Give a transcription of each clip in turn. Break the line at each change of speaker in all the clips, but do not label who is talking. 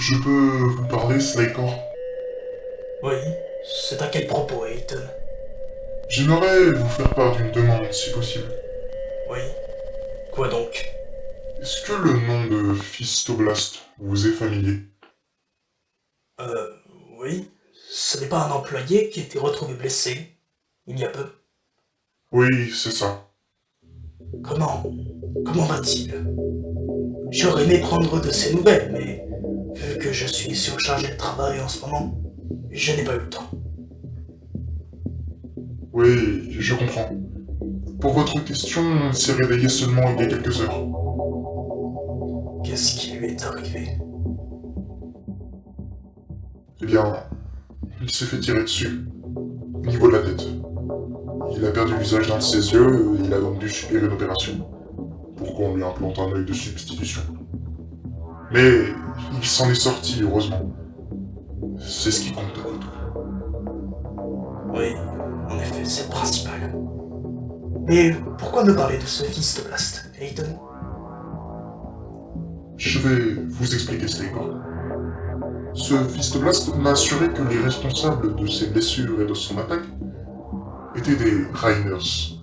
Je peux vous parler, Slaykor?
Oui, c'est à quel propos, Hayton?
J'aimerais vous faire part d'une demande, si possible.
Oui, quoi donc?
Est-ce que le nom de Fistoblast vous est familier?
Euh, oui, ce n'est pas un employé qui a été retrouvé blessé, il y a peu.
Oui, c'est ça.
Comment Comment va-t-il? J'aurais aimé prendre de ses nouvelles, mais vu que je suis surchargé de travail en ce moment, je n'ai pas eu le temps.
Oui, je comprends. Pour votre question, il s'est réveillé seulement il y a quelques heures.
Qu'est-ce qui lui est arrivé?
Eh bien, il s'est fait tirer dessus, au niveau de la tête. Il a perdu l'usage d'un de ses yeux, et il a donc dû subir une opération, pour qu'on lui implante un œil de substitution. Mais il s'en est sorti, heureusement. C'est ce qui compte après tout.
Oui, en effet, c'est le principal. Mais pourquoi me parler de ce fils de Blast, Hayton?
Je vais vous expliquer, Slaykor. Ce Fistoblast m'a assuré que les responsables de ses blessures et de son attaque étaient des Rainers.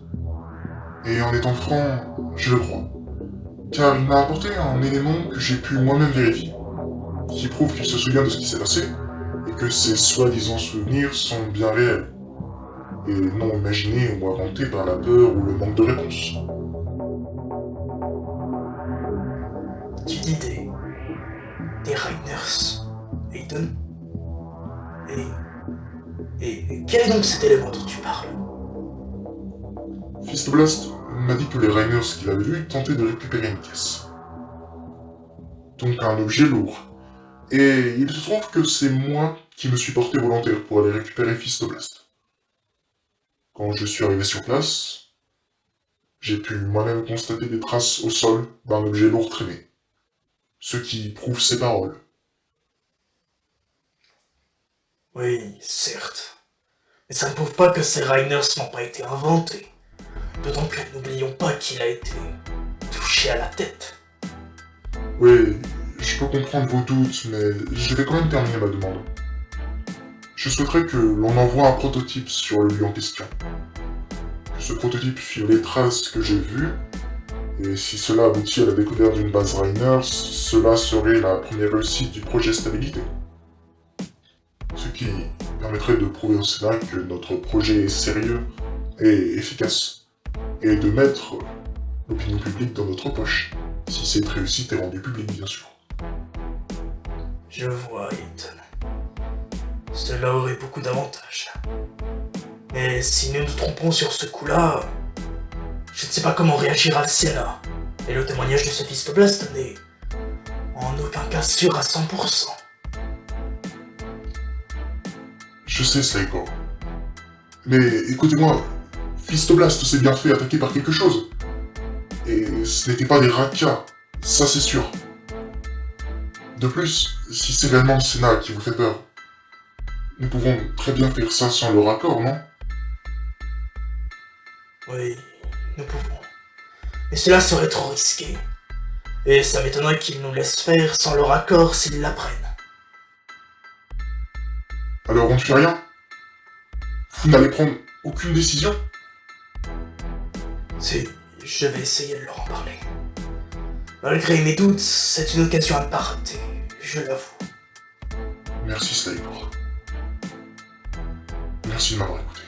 Et en étant franc, je le crois. Car il m'a apporté un élément que j'ai pu moi-même vérifier, qui prouve qu'il se souvient de ce qui s'est passé, et que ses soi-disant souvenirs sont bien réels, et non imaginés ou inventés par la peur ou le manque de réponse.
Tu dis des Rainers, Hayton? Et quel est donc cet élément dont tu parles?
Fistoblast m'a dit que les Rainers qu'il avait vus tentaient de récupérer une caisse. Donc un objet lourd. Et il se trouve que c'est moi qui me suis porté volontaire pour aller récupérer Fistoblast. Quand je suis arrivé sur place, j'ai pu moi-même constater des traces au sol d'un objet lourd traîné. Ce qui prouve ses paroles.
Oui, certes. Mais ça ne prouve pas que ces Rainers n'ont pas été inventés. D'autant que n'oublions pas qu'il a été touché à la tête.
Oui, je peux comprendre vos doutes, mais je vais quand même terminer ma demande. Je souhaiterais que l'on envoie un prototype sur le lieu en question. Que ce prototype suive les traces que j'ai vues, et si cela aboutit à la découverte d'une base Rainers, cela serait la première réussite du projet Stabilité. Ce qui permettrait de prouver au Sénat que notre projet est sérieux et efficace, et de mettre l'opinion publique dans notre poche, si cette réussite est rendue publique bien sûr.
Je vois, Ethan. Cela aurait beaucoup d'avantages. Mais si nous nous trompons sur ce coup-là, je ne sais pas comment réagira le Sénat. Et le témoignage de ce fils de Blast n'est en aucun cas sûr à 100%.
Je sais, Slaykor. Mais écoutez-moi, Fistoblast s'est bien fait attaquer par quelque chose. Et ce n'était pas des rakas, ça c'est sûr. De plus, si c'est réellement le Sénat qui vous fait peur, nous pouvons très bien faire ça sans leur accord, non?
Oui, nous pouvons. Mais cela serait trop risqué. Et ça m'étonnerait qu'ils nous laissent faire sans leur accord s'ils l'apprennent.
Alors on ne fait rien? Vous n'allez prendre aucune décision?
Si, je vais essayer de leur en parler. Malgré mes doutes, c'est une occasion à ne pas rater, je l'avoue.
Merci, Slaykor. Merci de m'avoir écouté.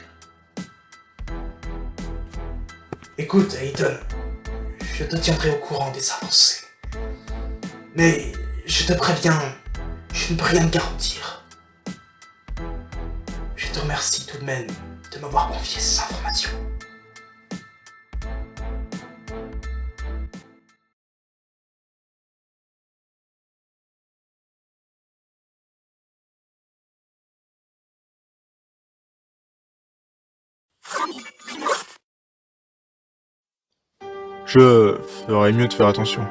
Écoute, Hayton, je te tiendrai au courant des avancées. Mais je te préviens, je ne peux rien te garantir. Je te remercie tout de même de m'avoir confié ces informations.
Je ferais mieux de faire attention.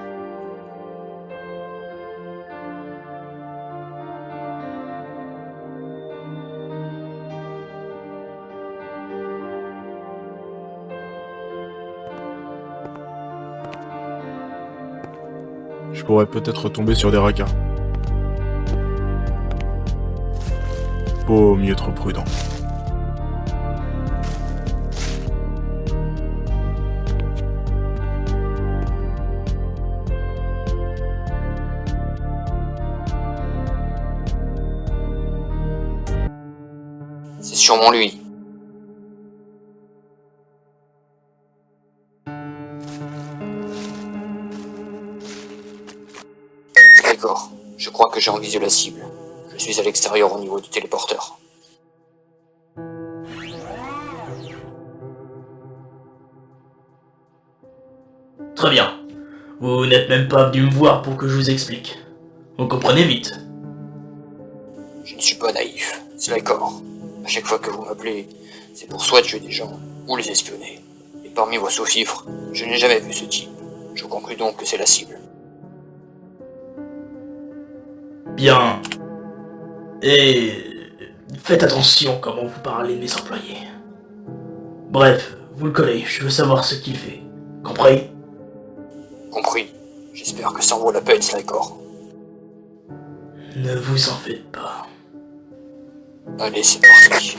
Je pourrais peut-être tomber sur des rakas. Vaut mieux être prudent.
C'est sûrement lui. D'accord. Je crois que j'ai en visio la cible. Je suis à l'extérieur au niveau du téléporteur.
Très bien. Vous n'êtes même pas venu me voir pour que je vous explique. Vous comprenez vite.
Je ne suis pas naïf. C'est d'accord. À chaque fois que vous m'appelez, c'est pour soit tuer des gens ou les espionner. Et parmi vos sous-fifres, je n'ai jamais vu ce type. Je conclus donc que c'est la cible.
Bien. Et faites attention comment vous parlez de mes employés. Bref, vous le connaissez, je veux savoir ce qu'il fait. Compris?
Compris. J'espère que ça en vaut la peine, Slycor.
Ne vous en faites pas.
Allez, c'est parti.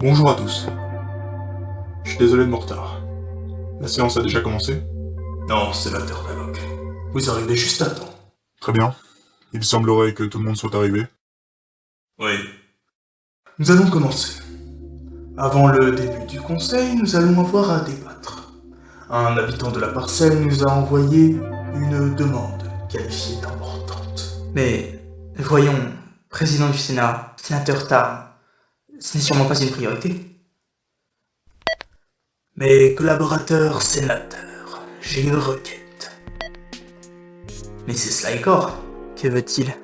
Bonjour à tous. Je suis désolé de mon retard. La séance a déjà commencé?
Non, sénateur Navok. Vous arrivez juste à temps.
Très bien. Il semblerait que tout le monde soit arrivé.
Oui. Nous allons commencer. Avant le début du conseil, nous allons avoir à débattre. Un habitant de la parcelle nous a envoyé une demande qualifiée d'importante.
Mais voyons, président du Sénat, sénateur Tarn, ce n'est sûrement pas une priorité.
Mes collaborateurs sénateurs, j'ai une requête.
Mais c'est Slycor. Que veut-il?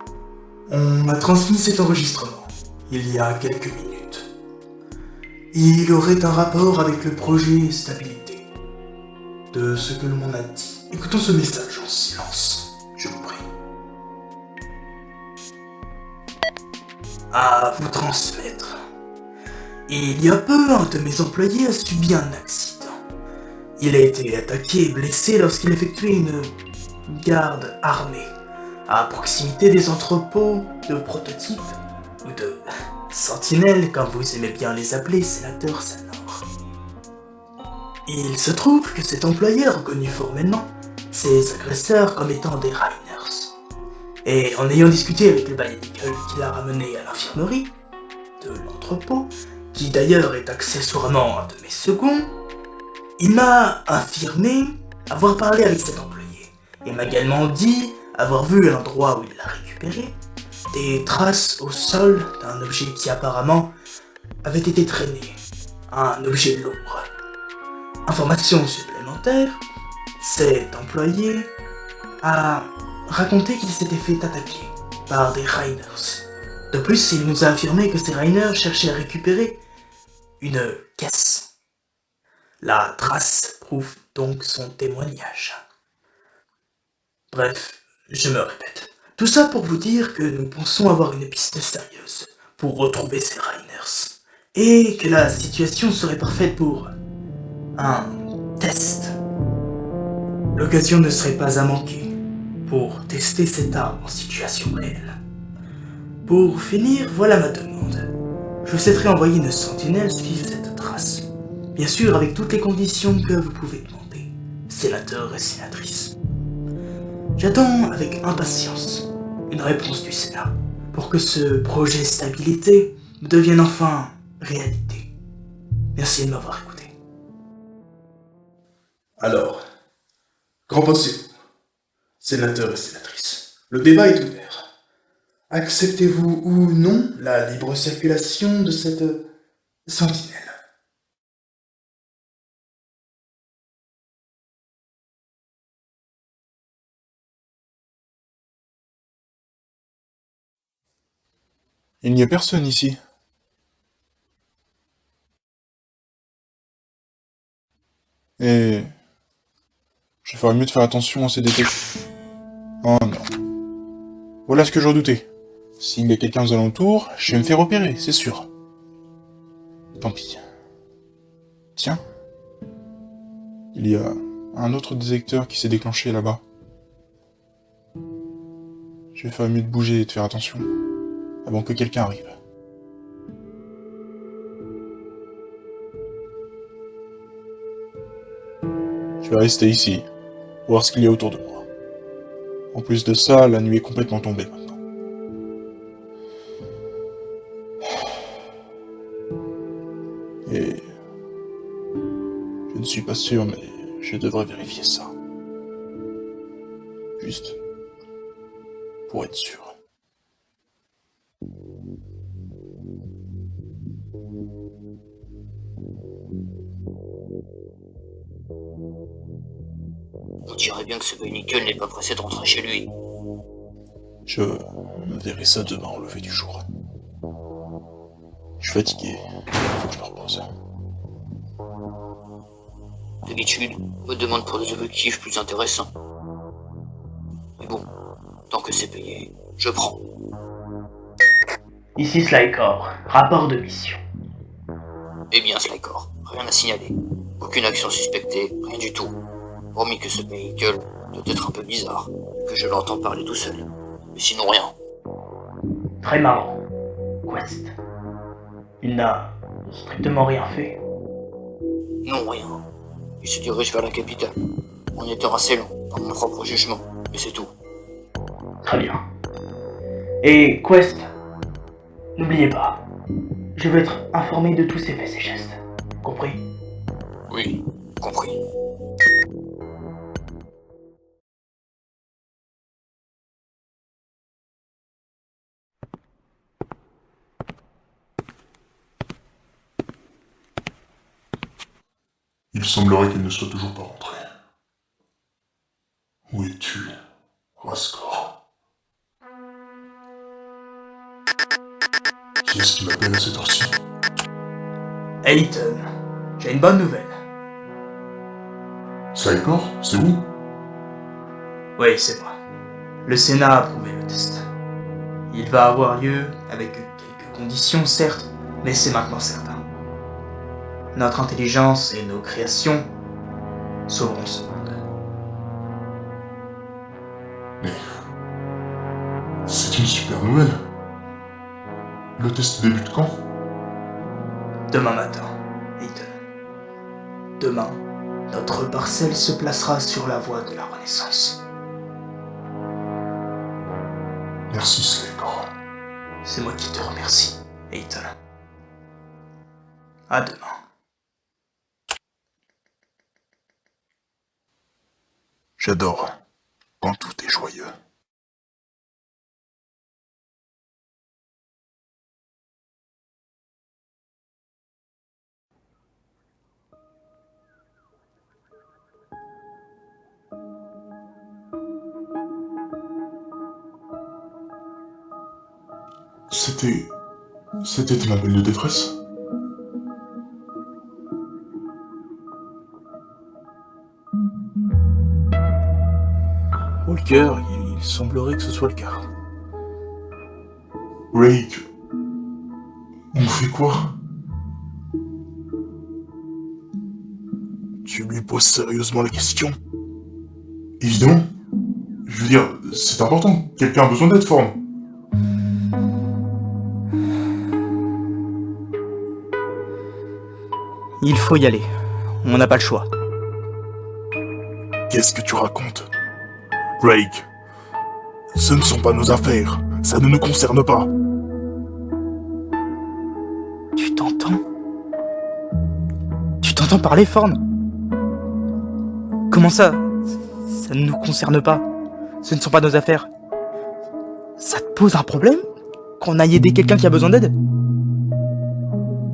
On m'a transmis cet enregistrement, il y a quelques minutes. Il aurait un rapport avec le projet Stabilité. De ce que l'on m'en a dit. Écoutons ce message en silence, je vous prie. À vous transmettre. Il y a peu, un de mes employés a subi un accident. Il a été attaqué et blessé lorsqu'il effectuait une garde armée à proximité des entrepôts de prototypes, ou de sentinelles, comme vous aimez bien les appeler, sénateur Sanor. Il se trouve que cet employé a reconnu formellement ses agresseurs comme étant des Rainers. Et en ayant discuté avec le Bionicle qui l'a ramené à l'infirmerie de l'entrepôt, qui d'ailleurs est accessoirement un de mes seconds, il m'a affirmé avoir parlé avec cet employé. Il m'a également dit avoir vu à l'endroit où il l'a récupéré des traces au sol d'un objet qui apparemment avait été traîné, un objet lourd. Information supplémentaire, cet employé a raconté qu'il s'était fait attaquer par des Rainers. De plus, il nous a affirmé que ces Rainers cherchaient à récupérer une caisse. La trace prouve donc son témoignage. Bref, je me répète. Tout ça pour vous dire que nous pensons avoir une piste sérieuse pour retrouver ces Rainers. Et que la situation serait parfaite pour un test. L'occasion ne serait pas à manquer pour tester cette arme en situation réelle. Pour finir, voilà ma demande. Je vous souhaiterais envoyer une sentinelle suivre cette trace. Bien sûr, avec toutes les conditions que vous pouvez demander, sénateur et sénatrice. J'attends avec impatience une réponse du Sénat pour que ce projet Stabilité devienne enfin réalité. Merci de m'avoir écouté. Alors, qu'en pensez-vous, sénateur et sénatrice? Le débat est ouvert. Acceptez-vous ou non la libre circulation de cette sentinelle?
Il n'y a personne ici. Je ferais mieux de faire attention à ces détectives. Oh non. Voilà ce que je redoutais. S'il y a quelqu'un aux alentours, je vais me faire repérer, c'est sûr. Tant pis. Tiens. Il y a un autre détecteur qui s'est déclenché là-bas. Je vais faire mieux de bouger et de faire attention, avant que quelqu'un arrive. Je vais rester ici, voir ce qu'il y a autour de moi. En plus de ça, la nuit est complètement tombée maintenant. Et... je ne suis pas sûr, mais je devrais vérifier ça. Juste pour être sûr.
On dirait bien que ce boy Nickel n'est pas pressé de rentrer chez lui.
Je verrai ça demain au lever du jour. Je suis fatigué, faut que je me repose.
D'habitude, on me demande pour des objectifs plus intéressants. Mais bon, tant que c'est payé, je prends.
Ici Slycore, rapport de mission.
Eh bien, Slycore, rien à signaler. Aucune action suspectée, rien du tout. Hormis que ce boy Nickel doit être un peu bizarre, que je l'entends parler tout seul. Mais sinon rien.
Très marrant. Quest. Il n'a strictement rien fait.
Non, rien. Il se dirige vers la capitale. En étant assez long, dans mon propre jugement. Mais c'est tout.
Très bien. Et Quest, n'oubliez pas, je veux être informé de tous ses faits et gestes. Compris?
Oui, compris.
Il semblerait qu'elle ne soit toujours pas rentrée. Où es-tu, Raskor? Qui est-ce qui m'appelle à cette heure-ci?
Ethan, j'ai une bonne nouvelle.
Slycore, c'est vous?
Oui, c'est moi. Le Sénat a approuvé le test. Il va avoir lieu avec quelques conditions, certes, mais c'est maintenant certain. Notre intelligence et nos créations sauveront ce monde.
Mais... c'est une super nouvelle. Le test débute quand?
Demain matin, Ethan. Demain, notre parcelle se placera sur la voie de la Renaissance.
Merci, Slycore.
C'est moi qui te remercie, Ethan. À demain.
J'adore quand tout est joyeux.
C'était un appel de détresse?
Walker, il semblerait que ce soit le cas.
Rake... on fait quoi?
Tu lui poses sérieusement la question?
Évidemment. Je veux dire, c'est important. Quelqu'un a besoin d'aide, Forme.
Il faut y aller. On n'a pas le choix.
Qu'est-ce que tu racontes? Drake, ce ne sont pas nos affaires. Ça ne nous concerne pas.
Tu t'entends? Tu t'entends parler, Forme? Comment ça? Ça ne nous concerne pas. Ce ne sont pas nos affaires. Ça te pose un problème? Qu'on aille aider quelqu'un qui a besoin d'aide?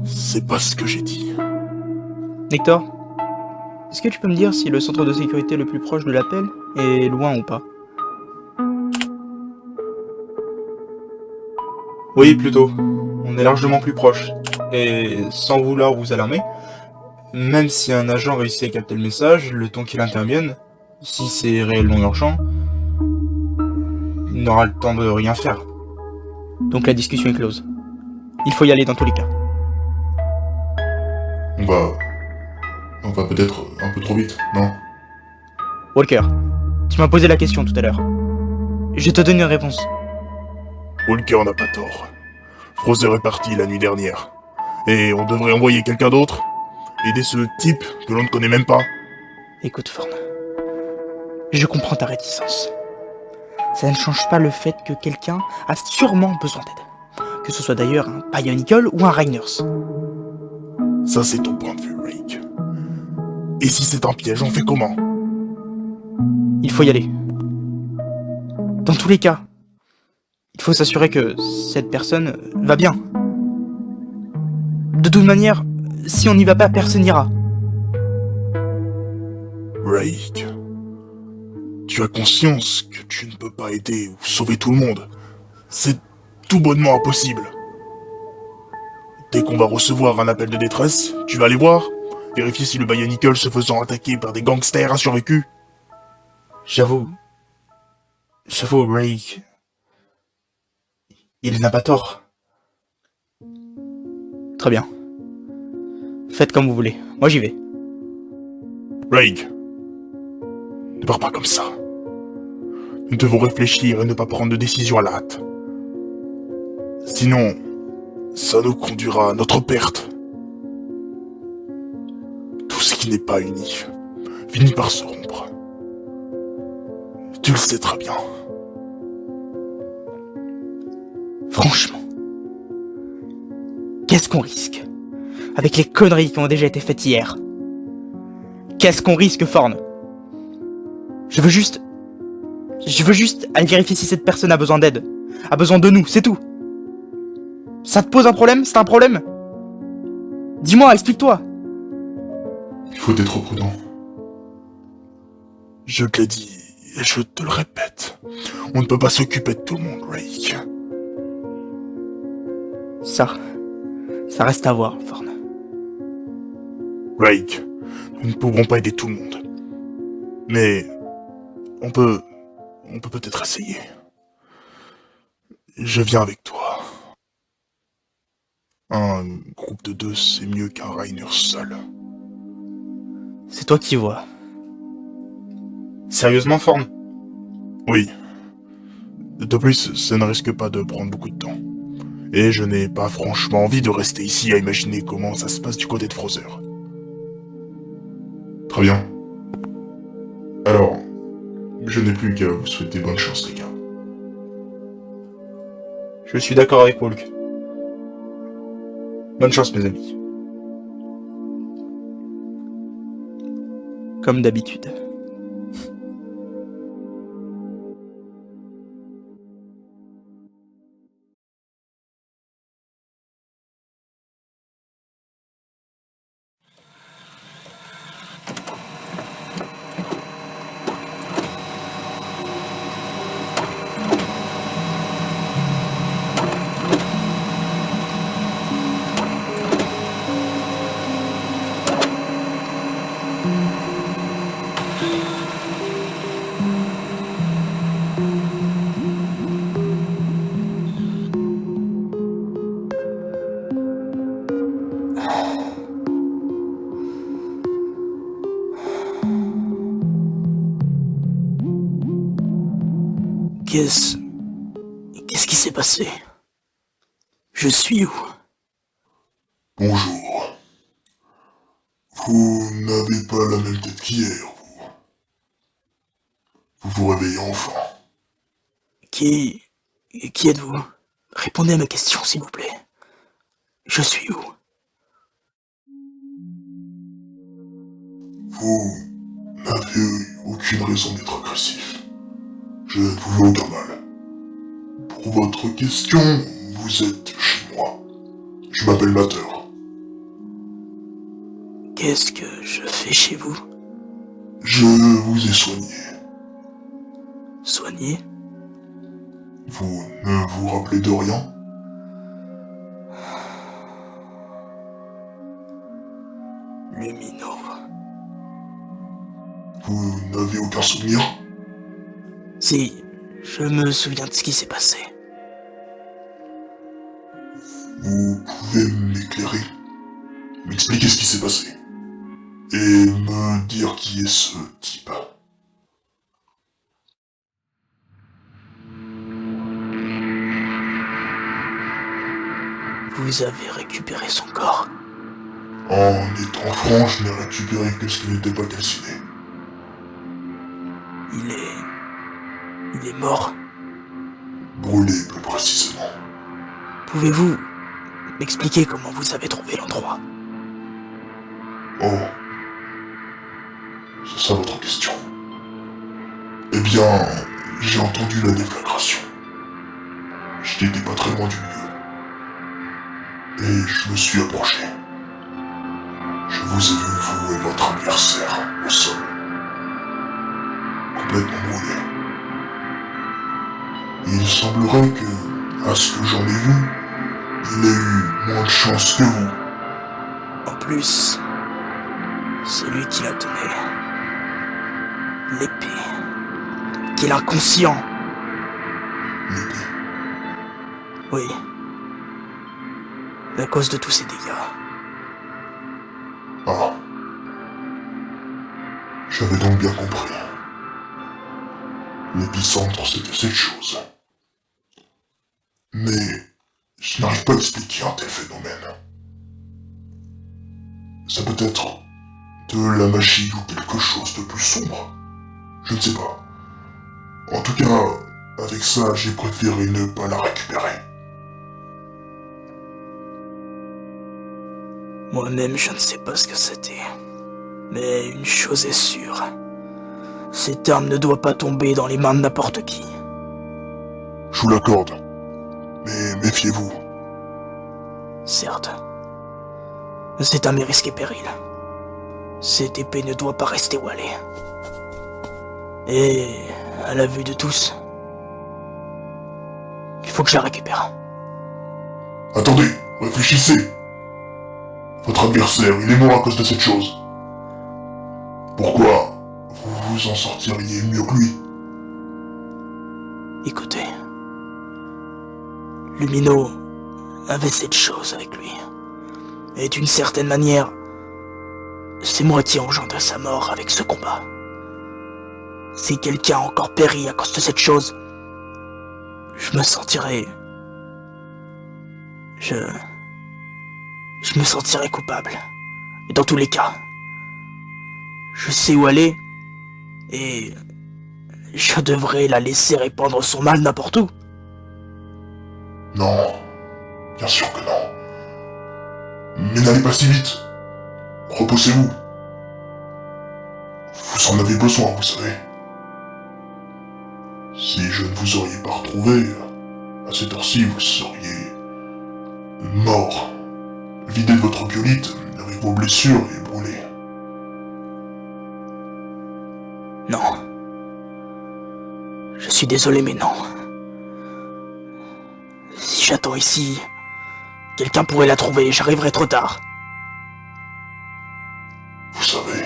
C'est pas ce que j'ai dit.
Nector, est-ce que tu peux me dire si le centre de sécurité le plus proche de l'appel est loin ou pas?
Oui, plutôt. On est largement plus proche. Et sans vouloir vous alarmer, même si un agent réussit à capter le message, le temps qu'il intervienne, Si c'est réellement urgent, il n'aura le temps de rien faire.
Donc la discussion est close. Il faut y aller dans tous les cas.
On va peut-être un peu trop vite, non?
Walker, tu m'as posé la question tout à l'heure. Je te donne une réponse.
Walker n'a pas tort. Frother est parti la nuit dernière. Et on devrait envoyer quelqu'un d'autre? Aider ce type que l'on ne connaît même pas?
Écoute, Thorn. Je comprends ta réticence. Ça ne change pas le fait que quelqu'un a sûrement besoin d'aide. Que ce soit d'ailleurs un Bionicle ou un Reiners.
Ça, c'est ton point de vue, Rake. Et si c'est un piège, on fait comment?
Il faut y aller. Dans tous les cas, il faut s'assurer que cette personne va bien. De toute manière, si on n'y va pas, personne n'ira.
Rake, tu as conscience que tu ne peux pas aider ou sauver tout le monde. C'est tout bonnement impossible. Dès qu'on va recevoir un appel de détresse, tu vas aller voir, vérifier si le Bionicle se faisant attaquer par des gangsters a survécu.
J'avoue, Rake, il n'a pas tort.
Très bien. Faites comme vous voulez. Moi j'y vais.
Rake, ne pars pas comme ça. Nous devons réfléchir et ne pas prendre de décision à la hâte. Sinon, ça nous conduira à notre perte. Tout ce qui n'est pas uni finit par se rompre. Tu le sais très bien.
Franchement. Qu'est-ce qu'on risque? Avec les conneries qui ont déjà été faites hier. Qu'est-ce qu'on risque, Thorn? Je veux juste aller vérifier si cette personne a besoin d'aide. A besoin de nous, c'est tout. Ça te pose un problème? C'est un problème? Dis-moi, explique-toi.
Il faut être prudent.
Je te l'ai dit, et je te le répète. On ne peut pas s'occuper de tout le monde, Rake.
Ça reste à voir, Thorn.
Rake, nous ne pourrons pas aider tout le monde. Mais on peut peut-être essayer. Je viens avec toi. Un groupe de 2, c'est mieux qu'un Rainer seul.
C'est toi qui vois.
Sérieusement, Thorn?
Oui. De plus, ça ne risque pas de prendre beaucoup de temps. Et je n'ai pas franchement envie de rester ici à imaginer comment ça se passe du côté de Frother.
Très bien. Alors, je n'ai plus qu'à vous souhaiter bonne chance, les gars.
Je suis d'accord avec Walk. Bonne chance, mes amis.
Comme d'habitude. Qu'est-ce qui s'est passé? Je suis où?
Bonjour. Vous n'avez pas la même tête qu'hier, vous. Vous vous réveillez enfin.
Qui êtes-vous? Répondez à ma question, s'il vous plaît. Je suis où?
Vous n'avez aucune raison d'être agressif. Je ne vous veux aucun mal. Pour votre question, vous êtes chez moi. Je m'appelle Matter.
Qu'est-ce que je fais chez vous?
Je vous ai soigné.
Soigné?
Vous ne vous rappelez de rien?
Lumino.
Vous n'avez aucun souvenir?
Si, je me souviens de ce qui s'est passé.
Vous pouvez m'éclairer? M'expliquer ce qui s'est passé? Et me dire qui est ce type?
Vous avez récupéré son corps.
En étant franc, je n'ai récupéré que ce qui n'était pas calciné.
Il est mort.
Brûlé, plus précisément.
Pouvez-vous m'expliquer comment vous avez trouvé l'endroit?
Oh. C'est ça votre question? Eh bien, j'ai entendu la déflagration. Je n'étais pas très loin du lieu. Et je me suis approché. Je vous ai vu, vous et votre adversaire, au sol. Complètement brûlé. Il semblerait que, à ce que j'en ai vu, il ait eu moins de chance que vous.
En plus, celui qui la tenait, l'épée, qu'il est inconscient.
L'épée.
Oui. À cause de tous ces dégâts.
Ah. J'avais donc bien compris. L'épicentre, c'était cette chose. Mais je n'arrive pas à expliquer un tel phénomène. Ça peut être de la magie ou quelque chose de plus sombre. Je ne sais pas. En tout cas, avec ça, j'ai préféré ne pas la récupérer.
Moi-même, je ne sais pas ce que c'était. Mais une chose est sûre. Cette arme ne doit pas tomber dans les mains de n'importe qui.
Je vous l'accorde. Mais méfiez-vous.
Certes. C'est à mes risques et périls. Cette épée ne doit pas rester où elle est. Et à la vue de tous, il faut que je la récupère.
Attendez, réfléchissez. Votre adversaire, il est mort à cause de cette chose. Pourquoi vous vous en sortiriez mieux que lui?
Écoutez, Lumino avait cette chose avec lui. Et d'une certaine manière, c'est moi qui engendre sa mort avec ce combat. Si quelqu'un a encore péri à cause de cette chose, je me sentirais... Je me sentirais coupable. Et dans tous les cas, je sais où elle est, et je devrais la laisser répandre son mal n'importe où.
Non, bien sûr que non. Mais n'allez pas si vite. Reposez-vous. Vous en avez besoin, vous savez. Si je ne vous auriez pas retrouvé, à cette heure-ci, vous seriez mort, vidé de votre biolite, avec vos blessures et brûlé.
Non. Je suis désolé, mais non. Si j'attends ici, quelqu'un pourrait la trouver et j'arriverai trop tard.
Vous savez,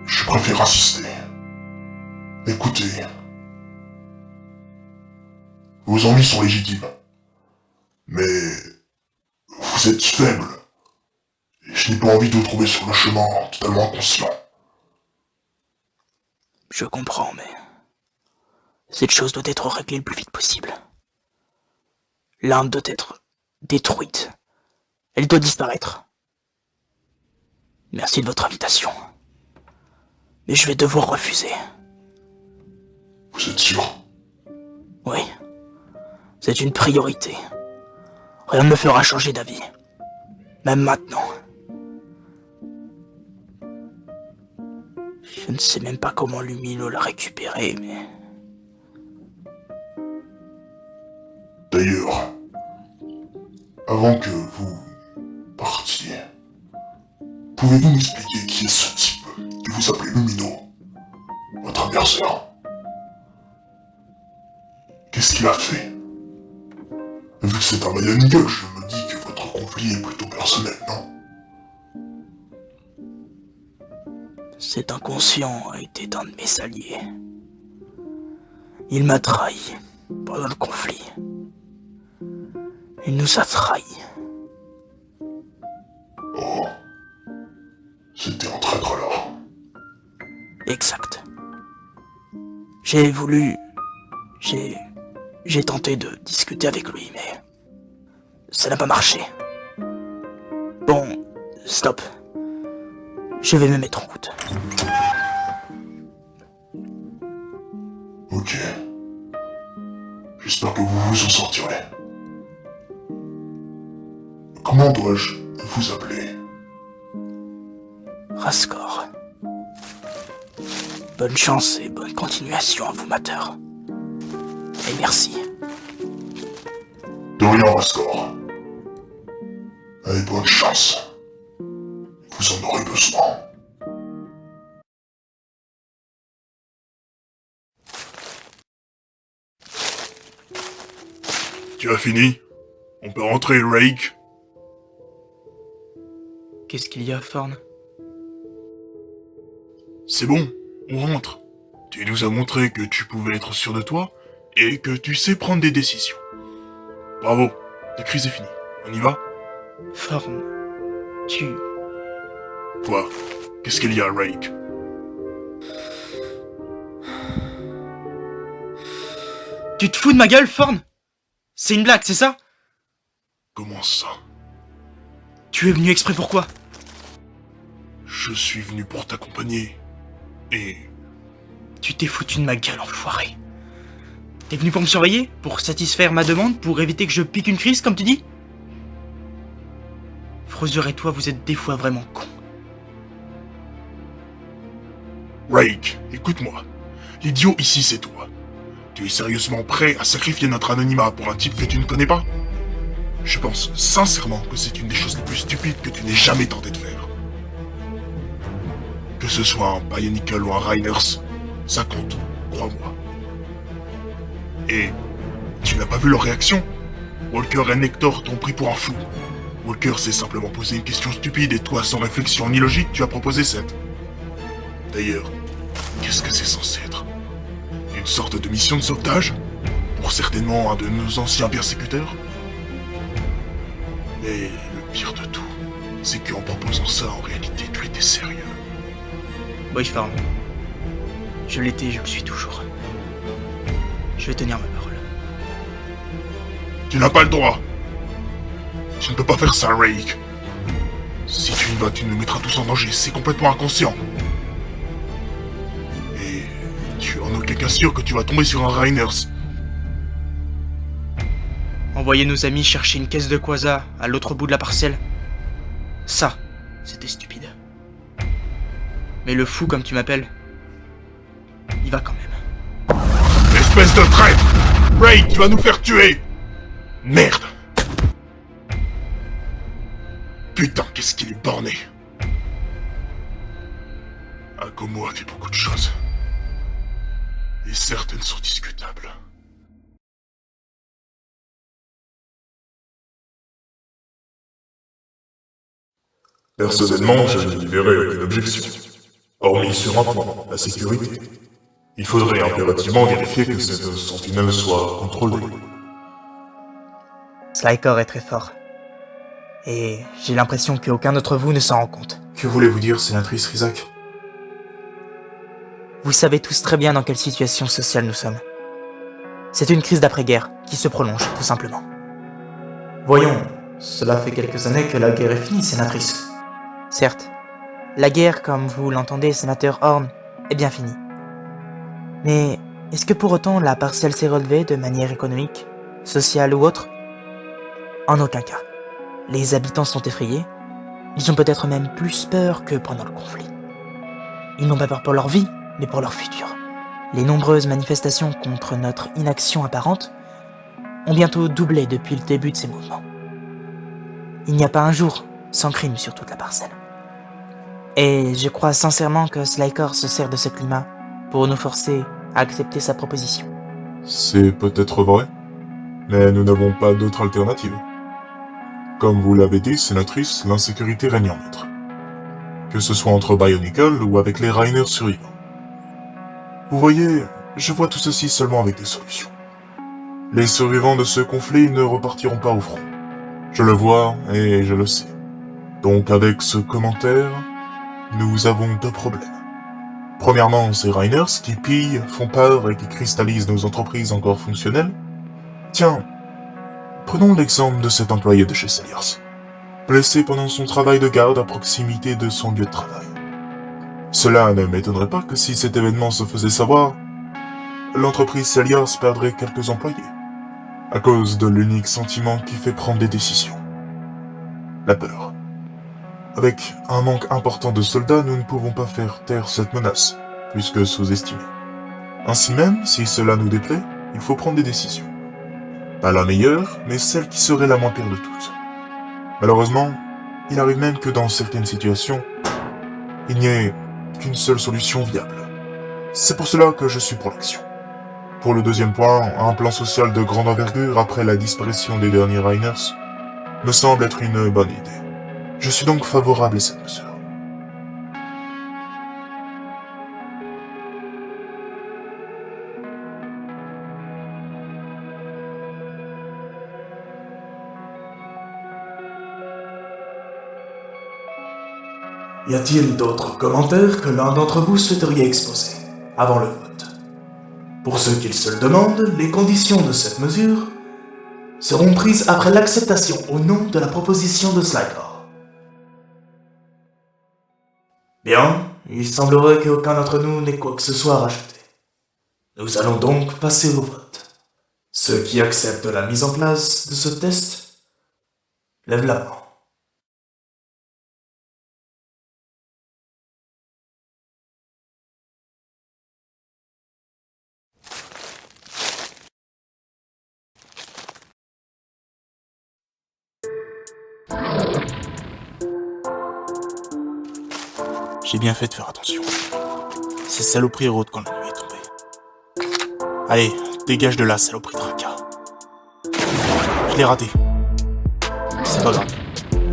je préfère insister. Écoutez, vos envies sont légitimes, mais vous êtes faible, et je n'ai pas envie de vous trouver sur le chemin totalement inconscient.
Je comprends, mais... cette chose doit être réglée le plus vite possible. L'arme doit être détruite. Elle doit disparaître. Merci de votre invitation. Mais je vais devoir refuser.
Vous êtes sûr?
Oui. C'est une priorité. Rien ne me fera changer d'avis. Même maintenant. Je ne sais même pas comment Lumino l'a récupéré, mais...
D'ailleurs, avant que vous partiez, pouvez-vous m'expliquer qui est ce type que vous appelez Lumino, votre adversaire? Qu'est-ce qu'il a fait? Vu que c'est un Mayanika, je me dis que votre conflit est plutôt personnel, non?
Cet inconscient a été un de mes alliés. Il m'a trahi pendant le conflit. Il nous a trahis.
Oh. C'était un traître alors.
Exact. J'ai voulu... J'ai tenté de discuter avec lui, mais... ça n'a pas marché. Bon, stop. Je vais me mettre en route.
Ok. J'espère que vous vous en sortirez. Comment dois-je vous appeler?
Raskor. Bonne chance et bonne continuation à vous, Mater. Et merci.
De rien, Raskor. Et bonne chance. Vous en aurez besoin.
Tu as fini? On peut rentrer, Rake?
Qu'est-ce qu'il y a, Thorn?
C'est bon, on rentre. Tu nous as montré que tu pouvais être sûr de toi et que tu sais prendre des décisions. Bravo, la crise est finie. On y va?
Thorn, tu...
Quoi? Qu'est-ce qu'il y a, Rake?
Tu te fous de ma gueule, Thorn? C'est une blague, c'est ça?
Comment ça?
Tu es venu exprès pour quoi?
Je suis venu pour t'accompagner. Et...
Tu t'es foutu de ma gueule, enfoiré. T'es venu pour me surveiller? Pour satisfaire ma demande? Pour éviter que je pique une crise, comme tu dis? Frozur et toi, vous êtes des fois vraiment cons.
Rake, écoute-moi. L'idiot ici, c'est toi. Tu es sérieusement prêt à sacrifier notre anonymat pour un type que tu ne connais pas? Je pense sincèrement que c'est une des choses les plus stupides que tu n'aies jamais tenté de faire. Que ce soit un Bionicle ou un Reiners, ça compte, crois-moi. Et tu n'as pas vu leur réaction? Walker et Nector t'ont pris pour un fou. Walker s'est simplement posé une question stupide et toi, sans réflexion ni logique, tu as proposé cette. D'ailleurs, qu'est-ce que c'est censé être? Une sorte de mission de sauvetage? Pour certainement un de nos anciens persécuteurs? Mais le pire de tout, c'est qu'en proposant ça, en réalité, tu étais sérieux.
Boy Farm. Je l'étais, je le suis toujours. Je vais tenir ma parole.
Tu n'as pas le droit. Tu ne peux pas faire ça, Rake. Si tu y vas, tu nous mettras tous en danger, c'est complètement inconscient. Et tu es en aucun cas sûr que tu vas tomber sur un Reiners.
Envoyer nos amis chercher une caisse de Quasar à l'autre bout de la parcelle. Ça, c'était stupide. Mais le fou, comme tu m'appelles, il va quand même.
Espèce de traître! Rake, tu vas nous faire tuer! Merde! Putain, qu'est-ce qu'il est borné! Akomo a fait beaucoup de choses. Et certaines sont discutables.
Personnellement, je n'y verrais aucune objection. Hormis sur un point, la sécurité. Il faudrait impérativement vérifier que cette sentinelle soit contrôlée.
Slykor est très fort. Et j'ai l'impression qu'aucun d'entre vous ne s'en rend compte.
Que voulez-vous dire, sénatrice Rizak?
Vous savez tous très bien dans quelle situation sociale nous sommes. C'est une crise d'après-guerre qui se prolonge, tout simplement.
Voyons, cela fait quelques années que la guerre est finie, sénatrice.
Certes, la guerre, comme vous l'entendez, sénateur Horn, est bien finie. Mais est-ce que pour autant la parcelle s'est relevée de manière économique, sociale ou autre? En aucun cas. Les habitants sont effrayés. Ils ont peut-être même plus peur que pendant le conflit. Ils n'ont pas peur pour leur vie, mais pour leur futur. Les nombreuses manifestations contre notre inaction apparente ont bientôt doublé depuis le début de ces mouvements. Il n'y a pas un jour sans crime sur toute la parcelle. Et je crois sincèrement que Slykor se sert de ce climat pour nous forcer à accepter sa proposition.
C'est peut-être vrai, mais nous n'avons pas d'autre alternative. Comme vous l'avez dit, sénatrice, l'insécurité règne en maître.
que ce soit entre Bionicle ou avec les Rainers survivants. Vous voyez, je vois tout ceci seulement avec des solutions. Les survivants de ce conflit ne repartiront pas au front. Je le vois et je le sais. Donc avec ce commentaire, nous avons deux problèmes. Premièrement, ces Rainers qui pillent, font peur et qui cristallisent nos entreprises encore fonctionnelles. Tiens, prenons l'exemple de cet employé de chez Celiars, blessé pendant son travail de garde à proximité de son lieu de travail. Cela ne m'étonnerait pas que si cet événement se faisait savoir, l'entreprise Celiars perdrait quelques employés, à cause de l'unique sentiment qui fait prendre des décisions. La peur. Avec un manque important de soldats, nous ne pouvons pas faire taire cette menace, plus que sous-estimée. Ainsi même, si cela nous déplaît, il faut prendre des décisions. Pas la meilleure, mais celle qui serait la moins pire de toutes. Malheureusement, il arrive même que dans certaines situations, il n'y ait qu'une seule solution viable. C'est pour cela que je suis pour l'action. Pour le deuxième point, un plan social de grande envergure après la disparition des derniers Rainers me semble être une bonne idée. Je suis donc favorable à cette mesure.
Y a-t-il d'autres commentaires que l'un d'entre vous souhaiterait exposer avant le vote? Pour ceux qui se le demandent, les conditions de cette mesure seront prises après l'acceptation ou non de la proposition de Slykor. Bien, il semblerait qu'aucun d'entre nous n'ait quoi que ce soit à rajouter. Nous allons donc passer au vote. Ceux qui acceptent la mise en place de ce test, lèvent la main.
J'ai bien fait de faire attention. Ces saloperies rôdent quand la nuit est tombée. Allez, dégage de là, saloperie de tracas. Je l'ai raté. C'est pas grave.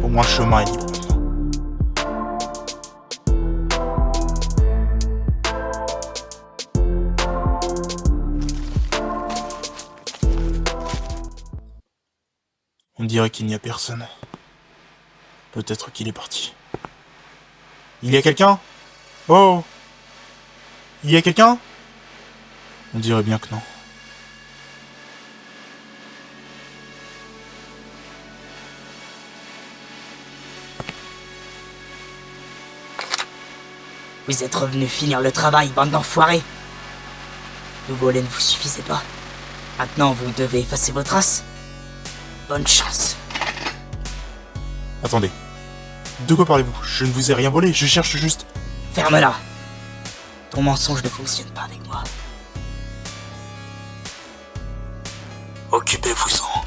Au moins le chemin est libre maintenant. On dirait qu'il n'y a personne. Peut-être qu'il est parti. Il y a quelqu'un? Oh! Il y a quelqu'un? On dirait bien que non.
Vous êtes revenus finir le travail, bande d'enfoirés. Nous voler ne vous suffisait pas. Maintenant, vous devez effacer vos traces. Bonne chance.
Attendez. De quoi parlez-vous? Je ne vous ai rien volé, je cherche juste...
Ferme-la. Ton mensonge ne fonctionne pas avec moi.
Occupez-vous-en.